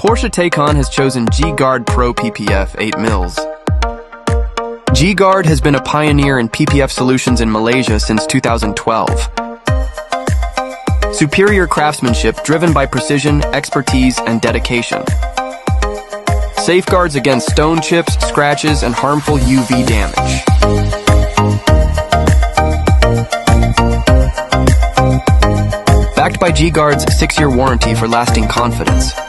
Porsche Taycan has chosen Guard Pro PPF 8 mils. Guard has been a pioneer in PPF solutions in Malaysia since 2012. Superior craftsmanship driven by precision, expertise, and dedication. Safeguards against stone chips, scratches, and harmful UV damage. Backed by Guard's 6-year warranty for lasting confidence.